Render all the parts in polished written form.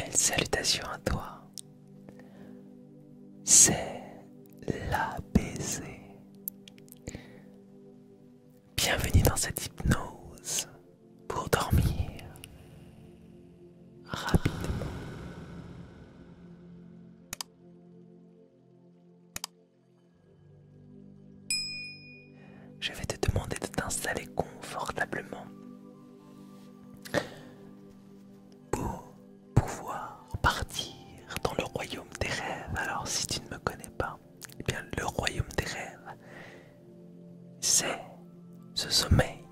belle salutation à toi. C'est l'ABC. Bienvenue dans cette hypnose pour dormir rapidement. Je vais te demander de t'installer confortablement pour pouvoir partir dans le royaume des rêves. Alors si tu ne me connais pas, eh bien le royaume des rêves, c'est ce sommeil,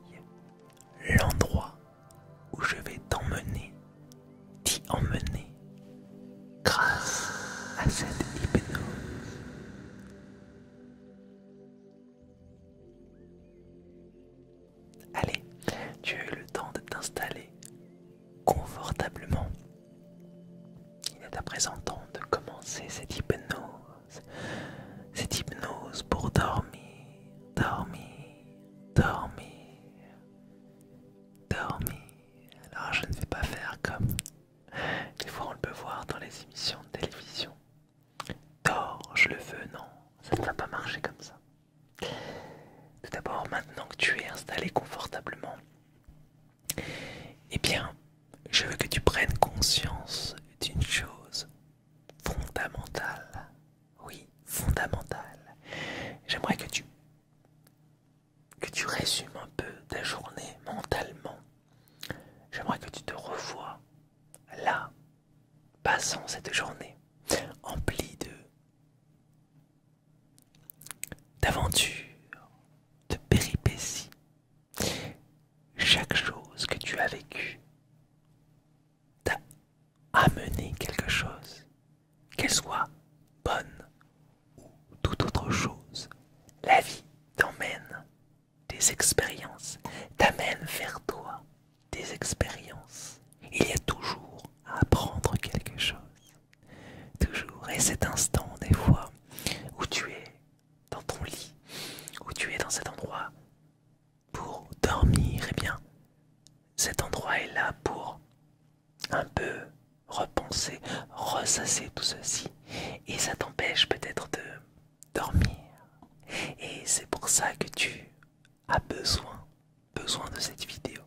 l'endroit où je vais t'y emmener grâce à cette hypnose. Allez, tu as eu le temps de t'installer confortablement. Il est à présent temps de commencer cette hypnose. Cette hypnose pour dormir, dormir, dormir, dormir. Alors je ne vais pas faire comme des fois on le peut voir dans les émissions de télévision. Dors, je le veux, non, ça ne va pas marcher comme ça. Tout d'abord, maintenant que tu es installé confortablement, eh bien, je veux que tu prennes conscience d'une chose fondamentale. Oui, fondamentale. J'aimerais que tu résumes un peu ta journée mentalement. J'aimerais que tu te revoies là, passant cette journée emplie d'aventures, de péripéties. Chaque chose que tu as vécue t'a amené quelque chose, qu'elle soit bonne ou toute autre chose. La vie t'emmène des expériences, t'amène vers toi des expériences. Il y a toujours à apprendre quelque chose. Toujours. Et cet instant, des fois, où tu es dans ton lit, où tu es dans cet endroit pour dormir, eh bien, cet endroit est là pour un peu repenser, ressasser tout ceci. Et ça t'empêche peut-être de dormir. Et c'est pour ça que tu as besoin de cette vidéo.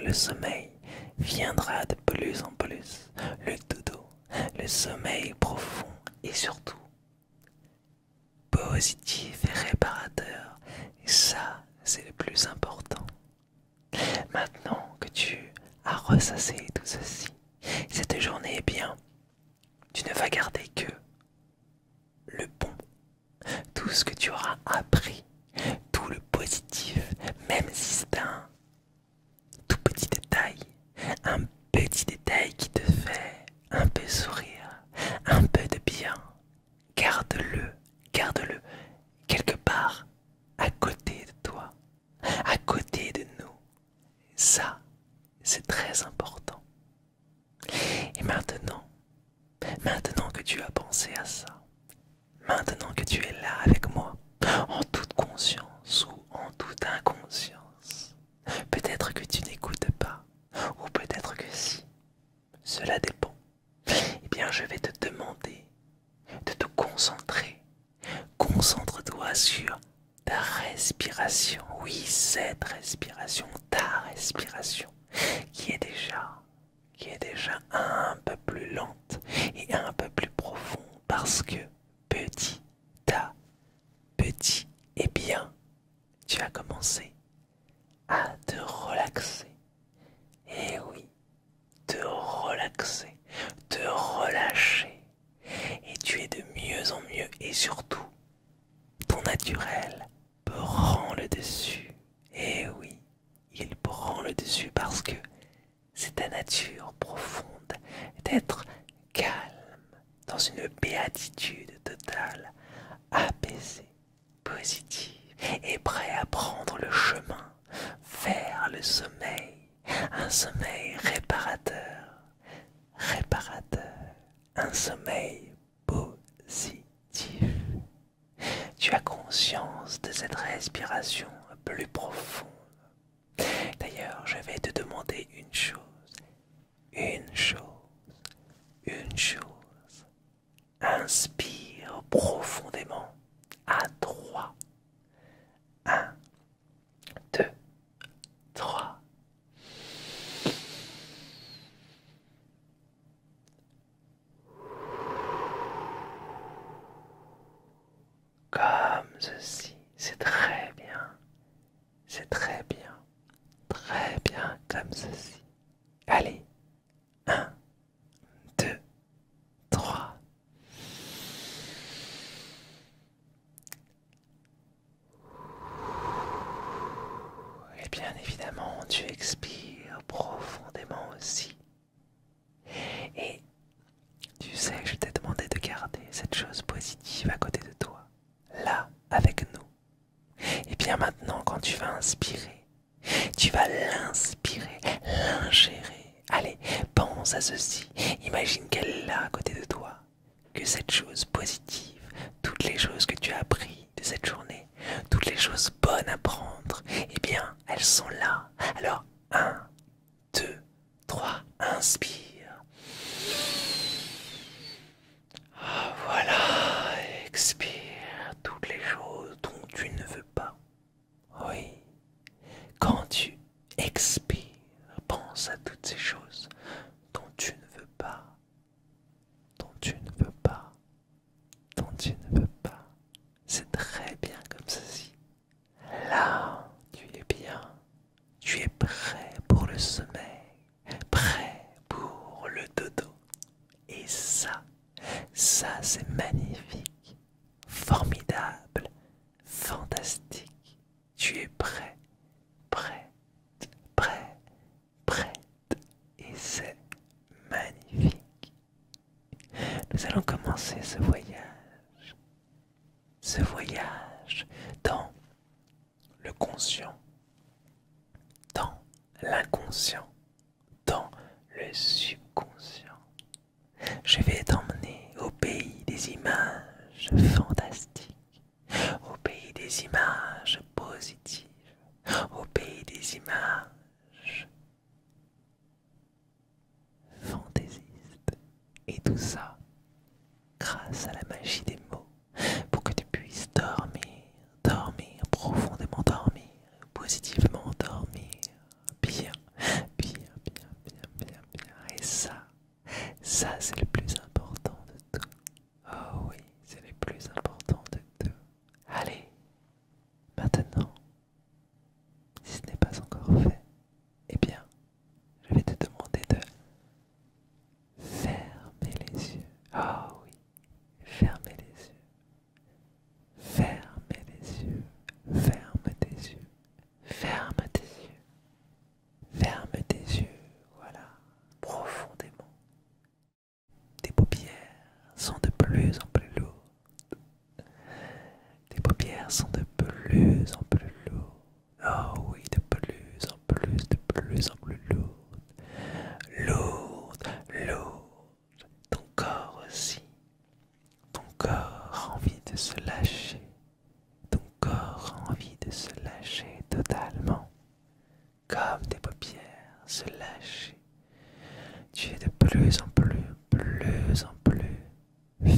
Le sommeil viendra de plus en plus. Le dodo, le sommeil profond et surtout positif et réparateur. Et ça, c'est le plus important. Maintenant que tu as ressassé tout ceci, cette journée est bien. Tu ne vas garder que le bon, tout ce que tu auras appris, tout le positif, même si c'est un tout petit détail, un petit détail qui te fait un peu sourire, un peu de bien. Garde-le quelque part à côté de toi, à côté de nous. Ça, c'est très important. Et maintenant que tu as pensé à ça, maintenant que tu es là avec moi, en toute conscience ou en toute inconscience, peut-être que tu n'écoutes pas, ou peut-être que si, cela dépend. Eh bien, je vais te demander de te concentrer. Concentre-toi sur ta respiration. Oui, cette respiration, ta respiration, qui est déjà un peu plus lente et un peu plus profonde parce que petit à petit, eh bien, tu as commencé à te relaxer. Et oui, te relaxer, te relâcher. Et tu es de mieux en mieux et surtout, ton naturel prend le dessus. Et oui, il prend le dessus parce que c'est ta nature profonde d'être calme, dans une béatitude totale, apaisée, positive et prêt à prendre le chemin vers le sommeil, un sommeil réparateur, un sommeil positif. Tu as conscience de cette respiration plus profonde. D'ailleurs, je vais te demander une chose, une chose. Inspire profondément à 3. 1, 2, 3. Comme ceci, c'est très bien. C'est très bien. Très bien comme ceci. Allez, 1, 2, 3. Et bien évidemment, tu expires profondément aussi. Et tu sais, je t'ai demandé de garder cette chose positive à côté de toi, là, avec nous. Et bien maintenant, quand tu vas inspirer, tu vas l'inspirer, l'ingérer. Allez, pense à ceci. Imagine qu'elle est là à côté de toi. Que cette chose positive, toutes les choses que tu as appris de cette journée, toutes les choses bonnes à prendre, eh bien, elles sont là. Alors, 1, 2, 3, inspire. Voilà, expire toutes les choses dont tu ne veux pas. Oui, quand tu expires, pense à toutes ces choses dont tu ne veux pas, dont tu ne veux pas, dont tu ne veux pas. C'est très bien comme ceci. Là, tu es bien. Tu es prêt pour le sommeil, prêt pour le dodo. Et ça c'est magnifique, formidable, fantastique. Tu es prêt, prêt, prêt, prête. Et c'est magnifique. Nous allons commencer ce voyage dans le conscient, dans l'inconscient, dans le subconscient. Je vais t'emmener au pays des images fantastiques, au pays des images positives, au pays des images fantaisistes. Et tout ça grâce à la magie des mots, pour que tu puisses dormir, profondément dormir, positivement dormir, bien. Et ça c'est le plus important de tout. Oh oui, c'est le plus important de tout. Allez, maintenant, si ce n'est pas encore fait, eh bien, je vais te demander de fermer les yeux. Oh oui, fermer les yeux. Ferme les yeux. Ferme tes yeux. Ferme tes yeux. Ferme tes yeux. Voilà, profondément. Tes paupières sont de plus en plus lourdes. Tes paupières sont de plus en plus lourdes. Oh oui, de plus en plus lourdes. Lourdes. Ton corps aussi. Ton corps a envie de se lâcher. Ton corps a envie de se lâcher totalement. Comme tes paupières se lâcher. Tu es de plus en plus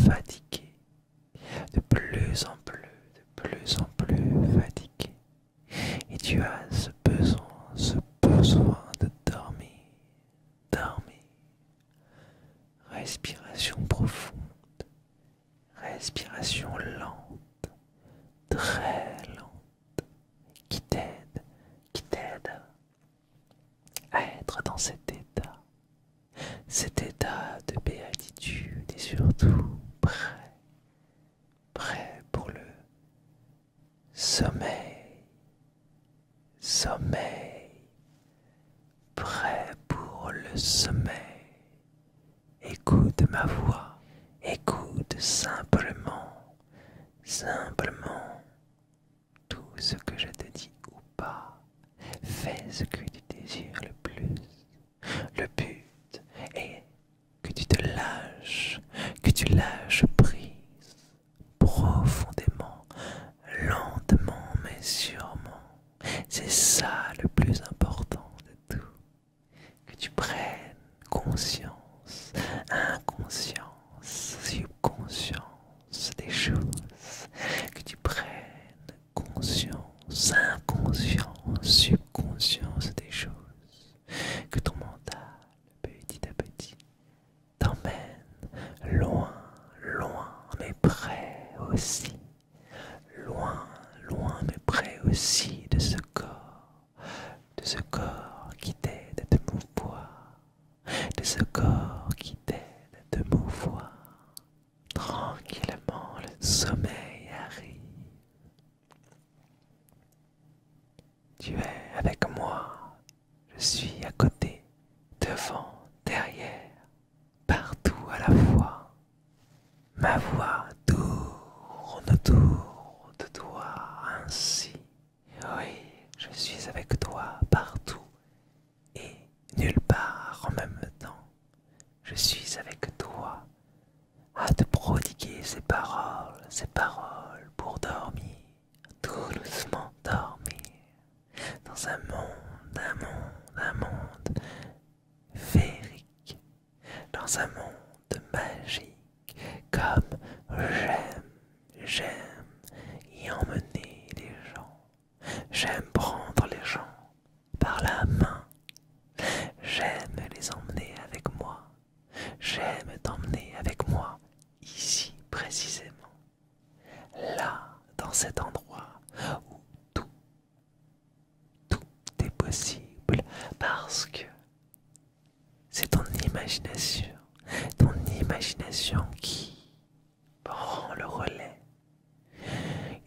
fatigué. De plus en plus fatigué. Et tu as ce besoin de dormir. Respiration profonde. Respiration lente. Très lente. Qui t'aide à être dans cet état de béatitude et surtout prêt pour le sommeil, prêt pour le sommeil. Écoute ma voix, écoute simplement tout ce que je te dis ou pas. Fais ce que tu désires le plus. Le but est que tu lâches prise profondément, lentement mais sûrement. C'est ça le plus important de tout. Que tu prennes conscience aussi de ce corps qui t'aide à te mouvoir, de ce corps qui t'aide à te mouvoir. Tranquillement, le sommeil arrive. Tu es avec moi, je suis à côté, devant, derrière, partout à la fois. Ma voix tourne autour de toi ainsi. Oui, je suis avec toi partout et nulle part en même temps. Je suis avec toi à te prodiguer ces paroles pour dormir, tout doucement dormir, dans un monde féerique, dans un monde magique, comme j'aime y emmener les gens, j'aime prendre les gens par la main, j'aime les emmener avec moi, j'aime t'emmener avec moi, ici précisément, là, dans cet endroit où tout est possible, parce que c'est ton imagination qui prend le relais.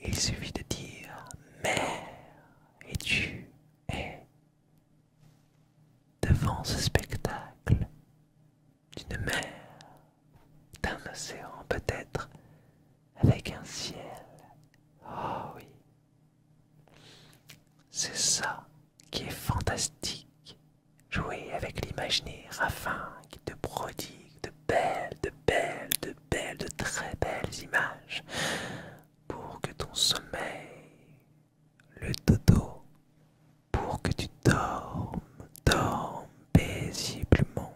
Il suffit de dire mère et tu es devant ce spectacle d'une mer, d'un océan peut-être, avec un ciel. Oh oui, c'est ça qui est fantastique. Jouer avec l'imaginaire afin qu'il te prodigue de très belles images pour que ton sommeil, le dodo, pour que tu dormes paisiblement,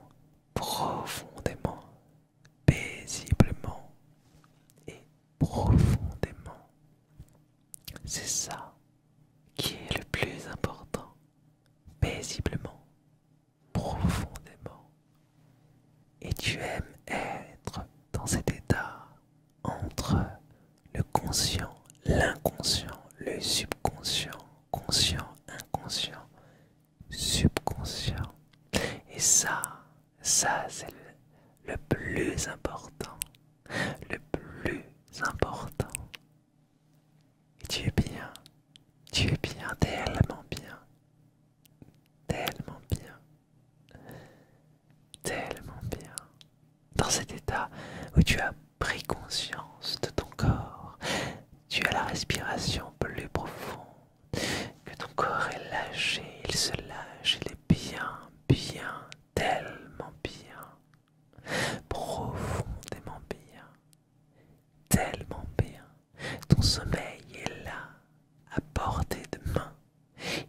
profondément, paisiblement et profondément. C'est ça qui est le plus important, paisiblement, profondément. Et tu aimes être dans cet état entre le conscient, l'inconscient, le subconscient, conscient, inconscient, subconscient. Et ça c'est le plus important, le plus important. Et tu es bien, tellement bien, tellement bien, tellement bien. Dans cet état où tu as pris conscience de ton corps, tu as la respiration plus profonde, que ton corps est lâché, il se lâche, il est bien, tellement bien, profondément bien, tellement bien. Ton sommeil est là, à portée de main,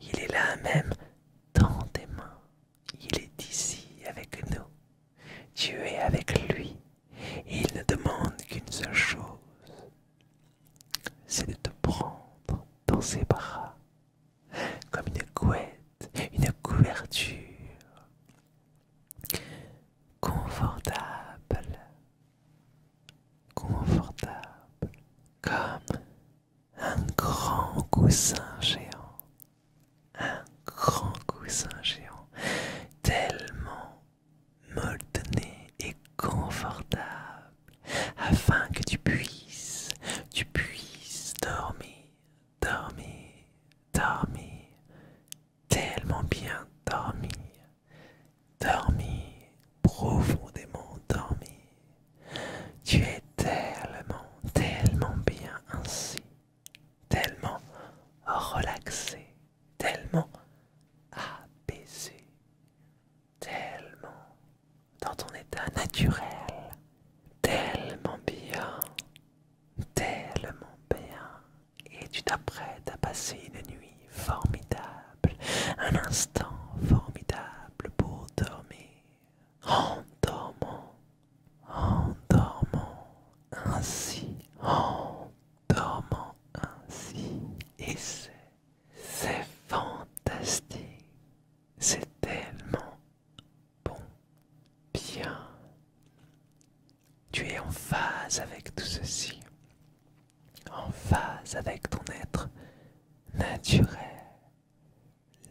il est là même dans tes mains, il est ici avec nous, tu es avec lui, et il ne demande qu'une seule chose, c'est de te prendre dans ses bras, comme une couette, une couverture confortable, comme un grand coussin géant, tellement molletonné et confortable, afin que tu puisses dormir, tellement bien dormir, profondément dormir. Tu es tellement bien ainsi, tellement relaxé, tellement apaisé, tellement dans ton état naturel, tellement bien, et tu t'apprêtes à passer une nuit formidable, un instant formidable pour dormir, en dormant ainsi, et c'est fantastique, c'est tellement bon, bien. Tu es en phase avec tout ceci, en phase avec ton être naturel,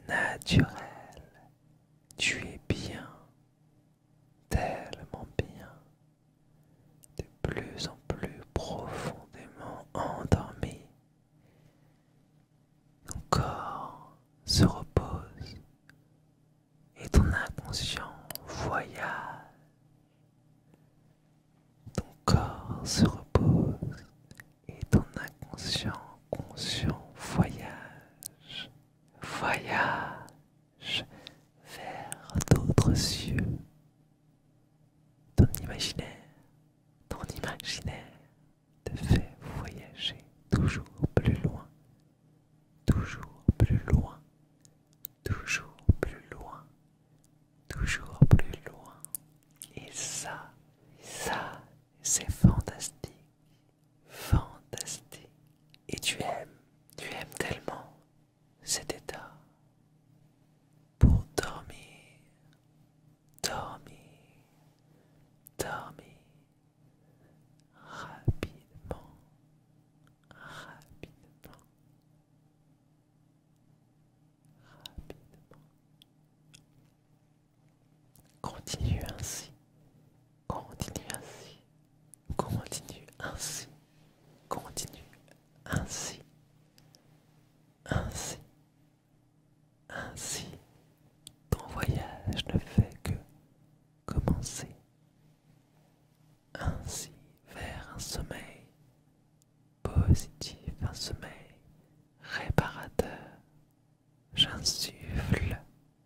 naturel. Tu es bien, tellement bien, de plus en plus profondément endormi. Ton corps se repose et ton inconscient voyage. Ton corps se repose et ton inconscient conscient voyage, voyage vers d'autres cieux. Ton imaginaire te fait voyager toujours plus loin, toujours plus loin, toujours plus loin, toujours plus loin. Et ça, c'est fantastique, fantastique. Et tu aimes tellement cet état pour dormir, dormir, dormir rapidement, rapidement, rapidement. Continue ainsi, continue ainsi, continue ainsi, continue ainsi, ainsi, ainsi. Ton voyage ne fait que commencer. Ainsi vers un sommeil positif, un sommeil réparateur. J'insuffle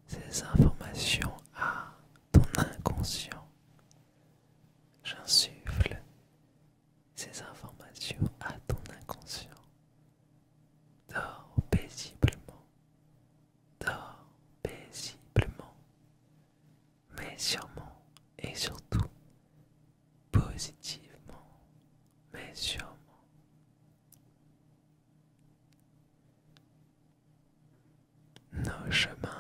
ces informations à ton inconscient. J'insuffle ces informations à ton inconscient. Dors paisiblement, dors paisiblement, mais sûrement et surtout positivement, mais sûrement. Nos chemins